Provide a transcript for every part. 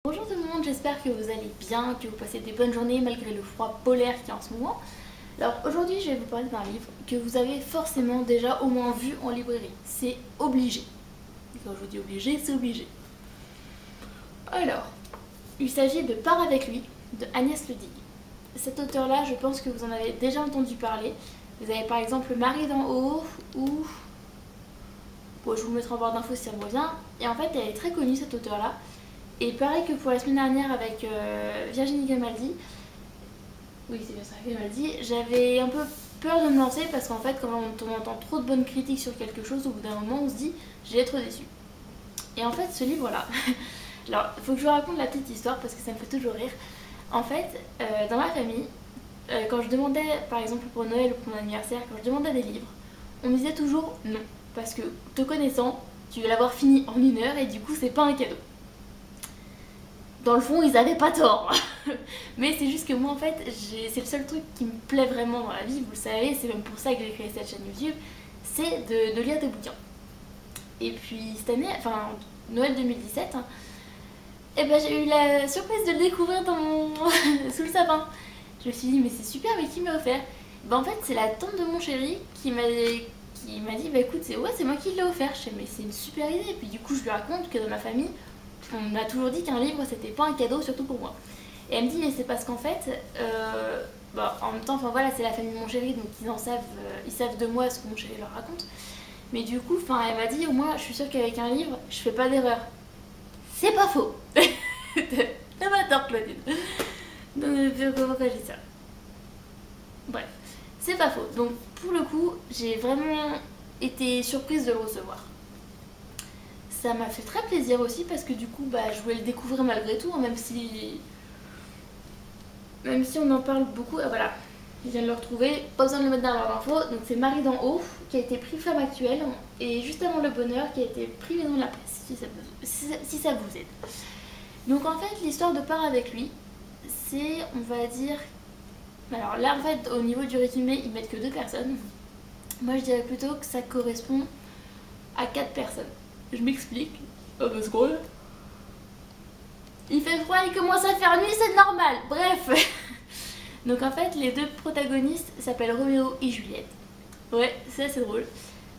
Bonjour tout le monde, j'espère que vous allez bien, que vous passez des bonnes journées malgré le froid polaire qu'il y a en ce moment. Alors aujourd'hui je vais vous parler d'un livre que vous avez forcément déjà au moins vu en librairie. C'est obligé. Et quand je vous dis obligé, c'est obligé. Alors, il s'agit de Pars avec lui de Agnès Le Digue. Cet auteur-là, je pense que vous en avez déjà entendu parler. Vous avez par exemple Marie d'en haut ou... Bon, je vous mettrai en barre d'infos si ça me revient. Et en fait, elle est très connue cette auteur-là. Et pareil que pour la semaine dernière avec Virginie Grimaldi, oui c'est bien ça, Grimaldi, j'avais un peu peur de me lancer parce qu'en fait quand on entend trop de bonnes critiques sur quelque chose, au bout d'un moment on se dit j'ai être déçue. Et en fait ce livre là, alors il faut que je vous raconte la petite histoire parce que ça me fait toujours rire. En fait, dans ma famille, quand je demandais par exemple pour Noël ou pour mon anniversaire, quand je demandais des livres, on me disait toujours non. Parce que te connaissant, tu vas l'avoir fini en 1 heure et du coup c'est pas un cadeau. Dans le fond, ils avaient pas tort. Mais c'est juste que moi, en fait, c'est le seul truc qui me plaît vraiment dans la vie, vous le savez, c'est même pour ça que j'ai créé cette chaîne YouTube, c'est de lire des bouquins. Et puis cette année, enfin Noël 2017, et ben j'ai eu la surprise de le découvrir dans mon... sous le sapin. Je me suis dit, mais c'est super, mais qui m'a offert? Ben en fait, c'est la tante de mon chéri qui m'a dit, bah écoute, c'est moi qui l'ai offert. Je sais, mais c'est une super idée. Et puis du coup, je lui raconte que dans ma famille, on m'a toujours dit qu'un livre c'était pas un cadeau, surtout pour moi. Et elle me dit, mais c'est parce qu'en fait, en même temps, enfin voilà, c'est la famille de mon chéri, donc ils savent de moi ce que mon chéri leur raconte. Mais du coup, enfin, elle m'a dit, au moins, je suis sûre qu'avec un livre, je fais pas d'erreur. C'est pas faux. T'as pas tort, Claudine. Donc, pourquoi je dis ça? Bref, c'est pas faux. Donc, pour le coup, j'ai vraiment été surprise de le recevoir. Ça m'a fait très plaisir aussi parce que du coup je voulais le découvrir malgré tout, hein, même si on en parle beaucoup. Ah, voilà, je viens de le retrouver, pas besoin de le mettre dans la barre d'infos. Donc c'est Marie d'en haut qui a été prix Femme Actuelle et juste avant Le Bonheur qui a été prix Maison de la Presse, si ça vous aide. Donc en fait l'histoire de Part avec lui, c'est, on va dire, alors là en fait au niveau du résumé ils mettent que 2 personnes. Moi je dirais plutôt que ça correspond à 4 personnes. Je m'explique. Oh, parce que il fait froid, il commence à faire nuit, c'est normal. Bref. Donc en fait, les 2 protagonistes s'appellent Roméo et Juliette. Ouais, c'est drôle.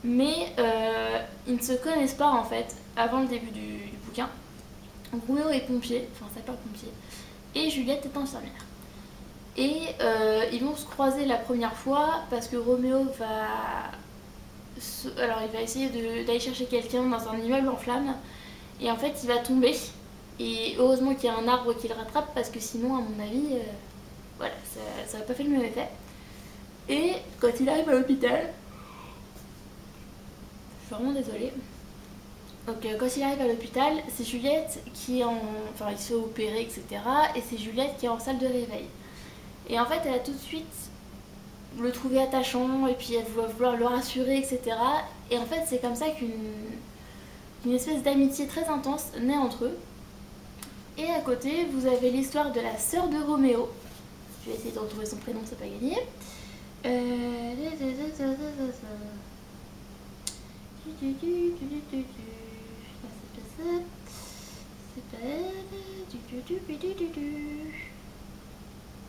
Mais ils ne se connaissent pas en fait avant le début du bouquin. Donc Roméo est pompier, enfin sapeur-pompier, et Juliette est infirmière. Et ils vont se croiser la première fois parce que Roméo va... Alors il va essayer d'aller chercher quelqu'un dans un immeuble en flammes et en fait il va tomber et heureusement qu'il y a un arbre qui le rattrape parce que sinon à mon avis voilà ça n'aurait pas fait le même effet. Et quand il arrive à l'hôpital, je suis vraiment désolée, donc quand il arrive à l'hôpital c'est Juliette qui est en... enfin il se fait opérer etc. Et c'est Juliette qui est en salle de réveil et en fait elle a tout de suite le trouver attachant et puis elle va vouloir le rassurer etc. Et en fait c'est comme ça qu'une espèce d'amitié très intense naît entre eux. Et à côté vous avez l'histoire de la sœur de Roméo, je vais essayer de retrouver son prénom, c'est pas gagné.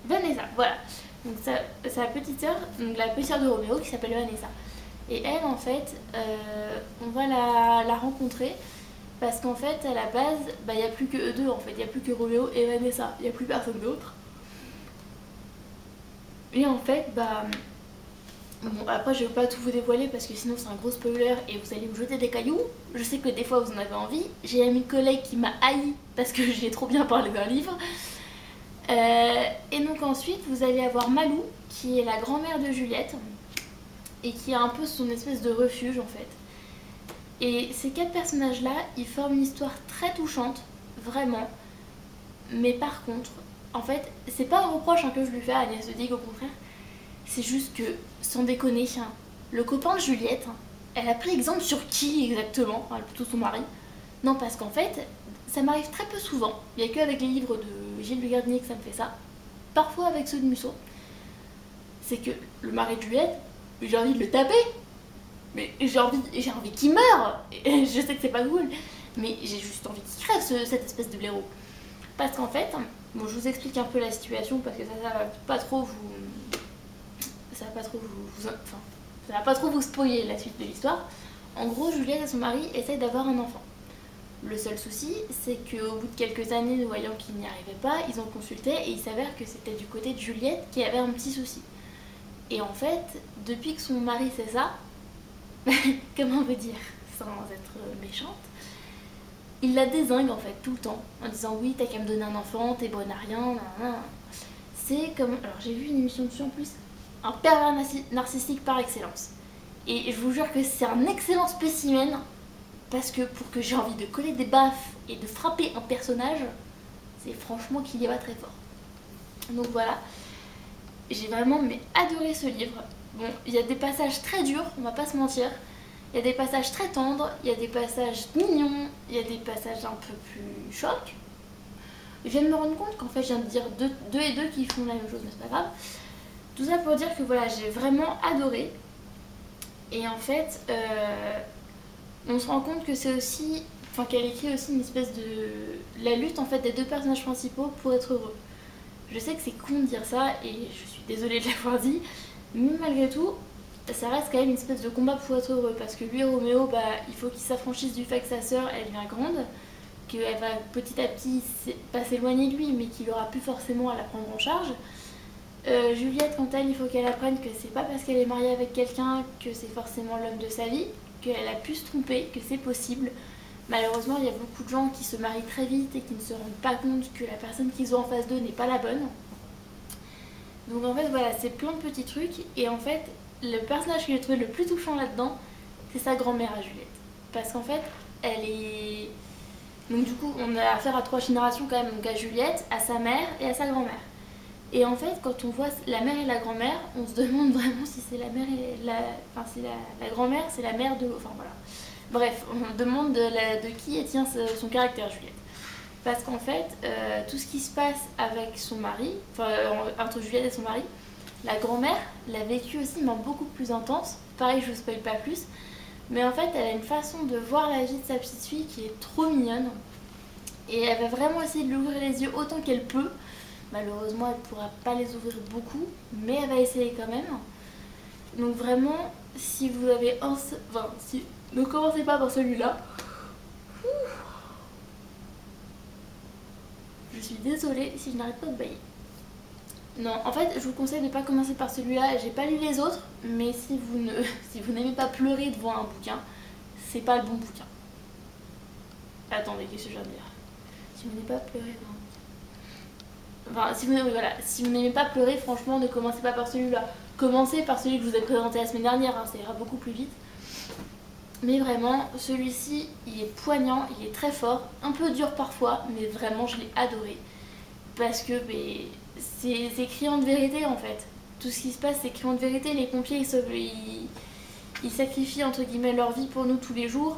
Vanessa, voilà. Donc sa petite sœur, donc la petite sœur de Roméo qui s'appelle Vanessa. Et elle en fait, on va la rencontrer parce qu'en fait à la base, il n'y a plus que eux deux en fait, il n'y a plus que Roméo et Vanessa, il n'y a plus personne d'autre. Et en fait, bon après je ne vais pas tout vous dévoiler parce que sinon c'est un gros spoiler et vous allez vous jeter des cailloux. Je sais que des fois vous en avez envie. J'ai une collègue qui m'a haï parce que j'ai trop bien parlé d'un livre. Et donc ensuite vous allez avoir Malou qui est la grand-mère de Juliette et qui a un peu son espèce de refuge en fait. Et ces 4 personnages là ils forment une histoire très touchante, vraiment. Mais par contre, en fait c'est pas un reproche que je lui fais à Agnès Le Digue, au contraire. C'est juste que, sans déconner, le copain de Juliette, elle a pris exemple sur qui exactement? Enfin, plutôt son mari. Non, parce qu'en fait, ça m'arrive très peu souvent. Il n'y a qu'avec les livres de Gilles Le Gardinier que ça me fait ça. Parfois avec ceux de Musso. C'est que le mari de Juliette, j'ai envie de le taper. Mais j'ai envie qu'il meure. Et je sais que c'est pas cool. Mais j'ai juste envie qu'il crève, cette espèce de blaireau. Parce qu'en fait, bon, je vous explique un peu la situation parce que ça va pas trop vous... Ça va pas trop enfin, ça va pas trop vous spoiler la suite de l'histoire. En gros, Juliette et son mari essayent d'avoir un enfant. Le seul souci, c'est qu'au bout de quelques années, voyant qu'ils n'y arrivaient pas, ils ont consulté et il s'avère que c'était du côté de Juliette qui avait un petit souci. Et en fait, depuis que son mari sait ça, comment on peut dire, sans être méchante, il la dézingue en fait tout le temps, en disant oui, t'as qu'à me donner un enfant, t'es bonne à rien, nan, nan. C'est comme... Alors j'ai vu une émission dessus en plus, un pervers narcissique par excellence. Et je vous jure que c'est un excellent spécimen, parce que pour que j'ai envie de coller des baffes et de frapper un personnage, c'est franchement qu'il y va très fort. Donc voilà, j'ai vraiment adoré ce livre. Bon, il y a des passages très durs, on va pas se mentir. Il y a des passages très tendres, il y a des passages mignons, il y a des passages un peu plus chocs. Je viens de me rendre compte qu'en fait, je viens de dire deux et deux qui font la même chose, mais c'est pas grave. Tout ça pour dire que voilà, j'ai vraiment adoré. Et en fait, on se rend compte que c'est aussi... Enfin, qu'elle écrit aussi une espèce de... La lutte en fait des deux personnages principaux pour être heureux. Je sais que c'est con de dire ça, et je suis désolée de l'avoir dit, mais malgré tout, ça reste quand même une espèce de combat pour être heureux, parce que lui, Roméo, il faut qu'il s'affranchisse du fait que sa sœur, elle devient grande, qu'elle va petit à petit pas s'éloigner de lui, mais qu'il aura plus forcément à la prendre en charge. Juliette, quant à elle, il faut qu'elle apprenne que c'est pas parce qu'elle est mariée avec quelqu'un que c'est forcément l'homme de sa vie, qu'elle a pu se tromper, que c'est possible. Malheureusement, il y a beaucoup de gens qui se marient très vite et qui ne se rendent pas compte que la personne qu'ils ont en face d'eux n'est pas la bonne. Donc en fait, voilà, c'est plein de petits trucs, et en fait, le personnage que j'ai trouvé le plus touchant là-dedans, c'est sa grand-mère à Juliette. Parce qu'en fait, elle est... Donc du coup, on a affaire à 3 générations quand même, donc à Juliette, à sa mère et à sa grand-mère. Et en fait, quand on voit la mère et la grand-mère, on se demande vraiment si c'est la mère et la... Enfin, si la grand-mère, c'est la mère de... Enfin voilà. Bref, on demande de qui tient son caractère, Juliette. Parce qu'en fait, tout ce qui se passe avec son mari, enfin entre Juliette et son mari, la grand-mère l'a vécu aussi, mais beaucoup plus intense. Pareil, je vous spoil pas plus. Mais en fait, elle a une façon de voir la vie de sa petite fille qui est trop mignonne. Et elle va vraiment essayer de lui ouvrir les yeux autant qu'elle peut. Malheureusement, elle ne pourra pas les ouvrir beaucoup, mais elle va essayer quand même. Donc vraiment, si vous avez ne commencez pas par celui-là. Je suis désolée si je n'arrête pas de bailler. Non, en fait, je vous conseille de ne pas commencer par celui-là. J'ai pas lu les autres, mais si vous n'aimez pas pleurer devant un bouquin, c'est pas le bon bouquin. Attendez, qu'est-ce que je viens de dire? Si vous n'aimez pas pleurer devant un bouquin. Enfin, si vous n'aimez pas pleurer, franchement, ne commencez pas par celui-là. Commencez par celui que je vous ai présenté la semaine dernière, hein, ça ira beaucoup plus vite. Mais vraiment, celui-ci, il est poignant, il est très fort, un peu dur parfois, mais vraiment, je l'ai adoré. Parce que c'est criant de vérité, en fait. Tout ce qui se passe, c'est criant de vérité. Les pompiers, ils sacrifient, entre guillemets, leur vie pour nous tous les jours.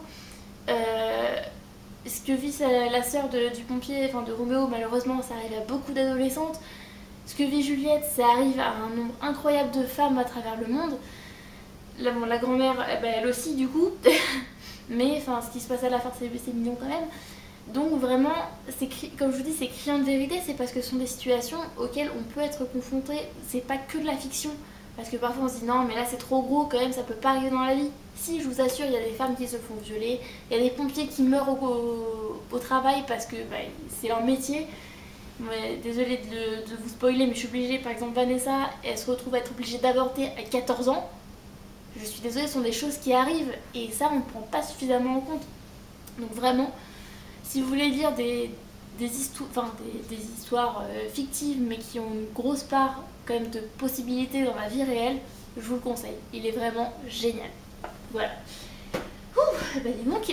Ce que vit la sœur du pompier, enfin de Roméo, malheureusement, ça arrive à beaucoup d'adolescentes. Ce que vit Juliette, ça arrive à un nombre incroyable de femmes à travers le monde. La grand-mère, elle aussi du coup, mais ce qui se passe à la fin, c'est mignon quand même. Donc vraiment, comme je vous dis, c'est criant de vérité, c'est parce que ce sont des situations auxquelles on peut être confronté. C'est pas que de la fiction, parce que parfois on se dit non mais là c'est trop gros quand même, ça peut pas arriver dans la vie. Si, je vous assure, il y a des femmes qui se font violer, il y a des pompiers qui meurent au travail parce que c'est leur métier. Ouais, désolée de vous spoiler, mais je suis obligée. Par exemple, Vanessa, elle se retrouve à être obligée d'avorter à 14 ans. Je suis désolée, ce sont des choses qui arrivent et ça, on ne prend pas suffisamment en compte. Donc vraiment, si vous voulez lire des histoires fictives, mais qui ont une grosse part quand même de possibilités dans la vie réelle, je vous le conseille. Il est vraiment génial. Voilà. Ouh, dis donc,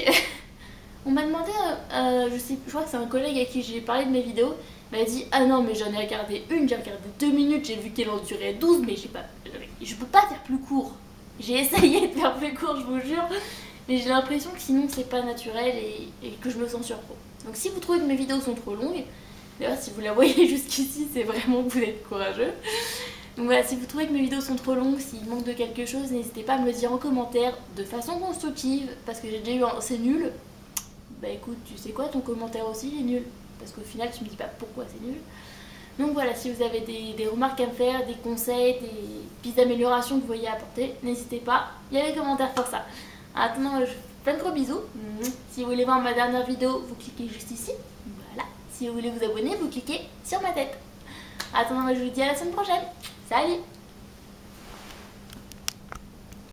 on m'a demandé, je crois que c'est un collègue à qui j'ai parlé de mes vidéos, m'a dit ah non mais j'en ai regardé une, j'ai regardé 2 minutes, j'ai vu qu'elle en durait 12, mais je peux pas faire plus court. J'ai essayé de faire plus court, je vous jure, mais j'ai l'impression que sinon c'est pas naturel et que je me censure trop. Donc si vous trouvez que mes vidéos sont trop longues, d'ailleurs si vous la voyez jusqu'ici, c'est vraiment que vous êtes courageux. Donc voilà, si vous trouvez que mes vidéos sont trop longues, s'il manque de quelque chose, n'hésitez pas à me le dire en commentaire de façon constructive, parce que j'ai déjà eu un c'est nul. Bah écoute, tu sais quoi, ton commentaire aussi il est nul. parce qu'au final tu me dis pas pourquoi c'est nul. Donc voilà, si vous avez des remarques à me faire, des conseils, des pistes d'amélioration que vous voyez apporter, n'hésitez pas, il y a les commentaires pour ça. Attends, je vous fais plein de gros bisous. Si vous voulez voir ma dernière vidéo, vous cliquez juste ici. Voilà. Si vous voulez vous abonner, vous cliquez sur ma tête. Attends, je vous dis à la semaine prochaine. Salut!